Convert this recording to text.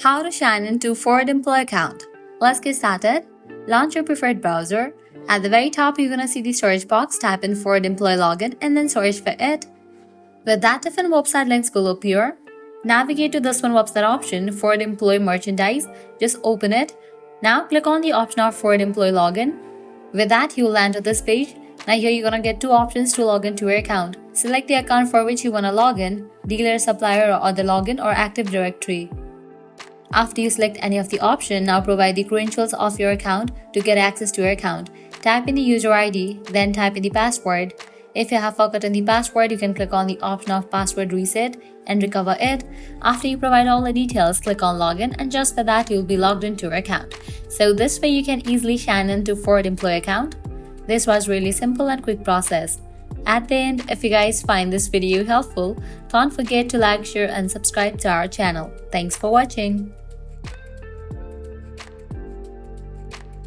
How to sign into Ford Employee account. Let's get started. Launch your preferred browser. At the very top, you're gonna see the search box. Type in Ford Employee Login and then search for it. With that, different website links will appear. Navigate to this one website option, Ford Employee Merchandise. Just open it. Now click on the option of Ford Employee Login. With that, you will land to this page. Now here you're gonna get two options to log into your account. Select the account for which you wanna log in, dealer, supplier, or other login, or Active Directory. After you select any of the option, now provide the credentials of your account to get access to your account. Type in the user ID, then type in the password. If you have forgotten the password, you can click on the option of password reset and recover it. After you provide all the details, click on login, and just for that, you'll be logged into your account. So this way you can easily sign into Ford Employee account. This was really simple and quick process. At the end, if you guys find this video helpful, don't forget to like, share and subscribe to our channel. Thanks for watching.